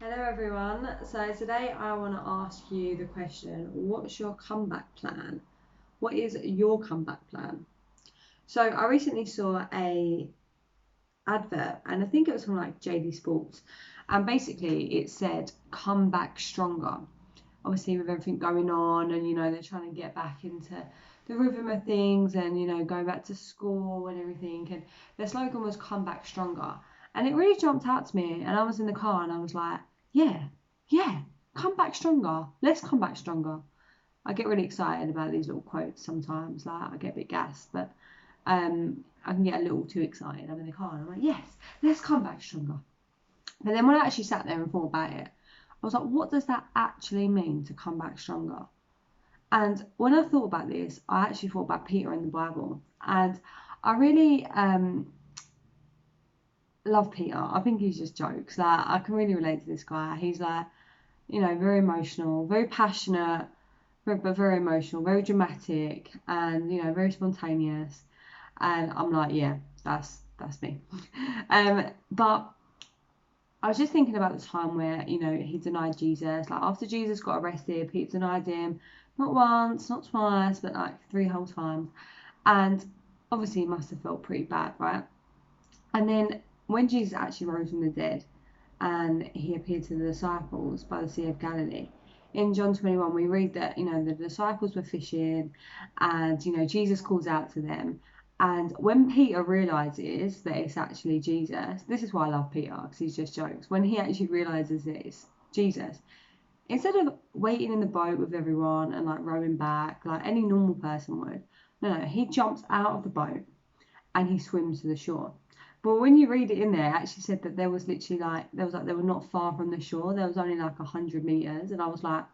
Hello everyone. So today I want to ask you the question, what's your comeback plan? What is your comeback plan? So I recently saw a advert and I think it was from like JD Sports, and basically it said come back stronger. Obviously with everything going on and they're trying to get back into the rhythm of things and going back to school and everything, and their slogan was come back stronger. And it really jumped out to me, and I was in the car and I was like, yeah, yeah, come back stronger. Let's come back stronger. I get really excited about these little quotes sometimes. Like I get a bit gassed, but I can get a little too excited. I'm in the car and I'm like, yes, let's come back stronger. But then when I actually sat there and thought about it, I was like, what does that actually mean to come back stronger? And when I thought about this, I actually thought about Peter in the Bible. And I really love Peter. I think he's just jokes. Like I can really relate to this guy. He's like, very emotional, very passionate, but very emotional, very dramatic, and very spontaneous. And I'm like, yeah, that's me. But I was just thinking about the time where, he denied Jesus. Like after Jesus got arrested, Peter denied him not once, not twice, but like three whole times. And obviously he must have felt pretty bad, right? And then when Jesus actually rose from the dead and he appeared to the disciples by the Sea of Galilee, in John 21, we read that, the disciples were fishing and, Jesus calls out to them. And when Peter realizes that it's actually Jesus, this is why I love Peter, because he's just jokes. When he actually realizes that it's Jesus, instead of waiting in the boat with everyone and like rowing back like any normal person would, no, he jumps out of the boat and he swims to the shore. But when you read it in there, it actually said that there was literally they were not far from the shore. There was only like 100 meters, and I was like,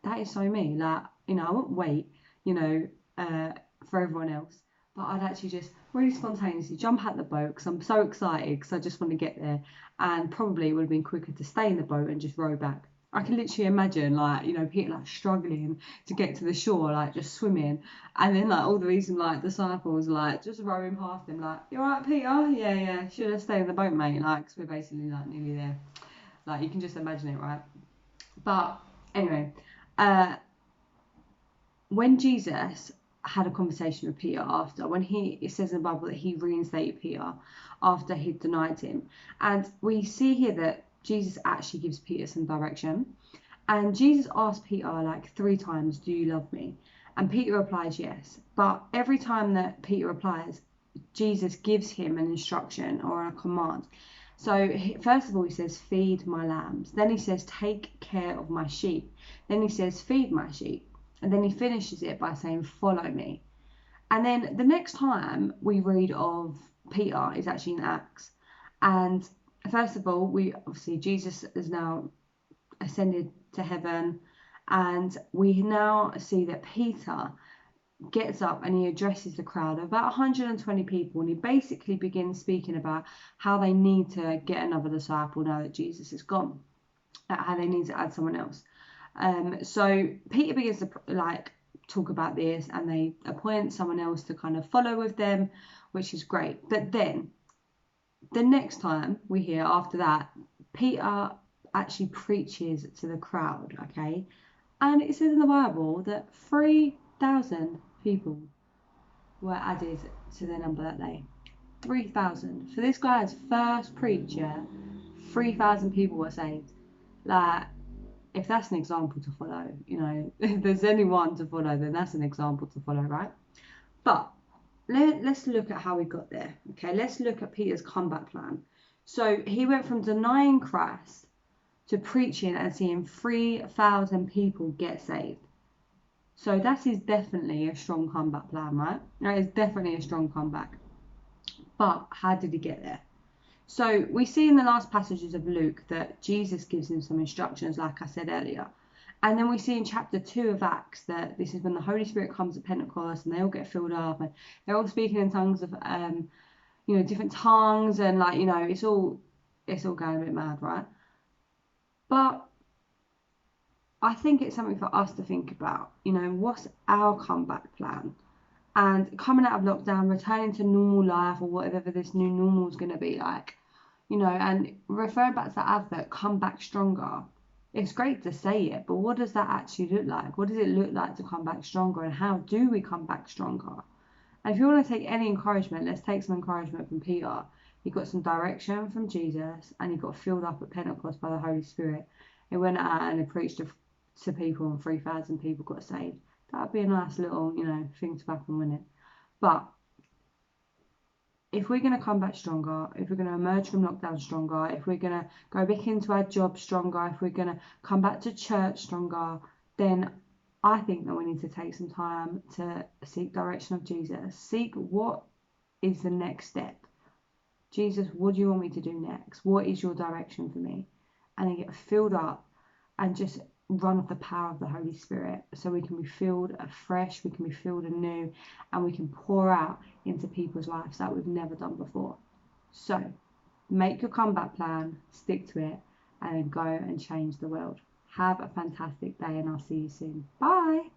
that is so me. Like, I wouldn't wait, you know, uh, for everyone else. But I'd actually just really spontaneously jump out the boat because I'm so excited because I just want to get there. And probably it would have been quicker to stay in the boat and just row back. I can literally imagine, like, Peter like struggling to get to the shore, like just swimming, and then like all the reason like disciples like just rowing past him, like, you alright, Peter? Yeah, yeah. Should have stayed in the boat, mate. Like, 'cause we're basically like nearly there. Like, you can just imagine it, right? But anyway, uh, when Jesus had a conversation with Peter after, when it says in the Bible that he reinstated Peter after he denied him, and we see here that Jesus actually gives Peter some direction, and Jesus asked Peter like three times, "Do you love me?" And Peter replies, "Yes." But every time that Peter replies, Jesus gives him an instruction or a command. So first of all, he says, "Feed my lambs." Then he says, "Take care of my sheep." Then he says, "Feed my sheep." And then he finishes it by saying, "Follow me." And then the next time we read of Peter is actually in Acts. And first of all, we obviously Jesus is now ascended to heaven, and we now see that Peter gets up and he addresses the crowd of about 120 people, and he basically begins speaking about how they need to get another disciple now that Jesus is gone, how they need to add someone else. So Peter begins to like talk about this, and they appoint someone else to kind of follow with them, which is great. But then the next time we hear after that, Peter actually preaches to the crowd, okay? And it says in the Bible that 3,000 people were added to their number that day. 3,000. For this guy's first preacher, 3,000 people were saved. Like, if that's an example to follow, if there's anyone to follow, then that's an example to follow, right? But let's look at how we got there. Okay, let's look at Peter's comeback plan. So he went from denying Christ to preaching and seeing 3,000 people get saved. So that is definitely a strong comeback plan, right? That is definitely a strong comeback. But how did he get there? So we see in the last passages of Luke that Jesus gives him some instructions, like I said earlier. And then we see in chapter 2 of Acts that this is when the Holy Spirit comes at Pentecost and they all get filled up and they're all speaking in tongues of, different tongues, and like, it's all going a bit mad, right? But I think it's something for us to think about. What's our comeback plan? And coming out of lockdown, returning to normal life or whatever this new normal is going to be like, And referring back to that advert, come back stronger. It's great to say it, but what does that actually look like? What does it look like to come back stronger, and how do we come back stronger? And if you want to take any encouragement, let's take some encouragement from Peter. He got some direction from Jesus, and he got filled up at Pentecost by the Holy Spirit. He went out and he preached to people, and 3,000 people got saved. That would be a nice little, thing to happen, wouldn't it? But if we're going to come back stronger, if we're going to emerge from lockdown stronger, if we're going to go back into our job stronger, if we're going to come back to church stronger, then I think that we need to take some time to seek direction of Jesus. Seek what is the next step. Jesus, what do you want me to do next? What is your direction for me? And then get filled up and just run off the power of the Holy Spirit, so we can be filled afresh, we can be filled anew, and we can pour out into people's lives that we've never done before. So make your comeback plan, stick to it, and then go and change the world. Have a fantastic day, and I'll see you soon. Bye.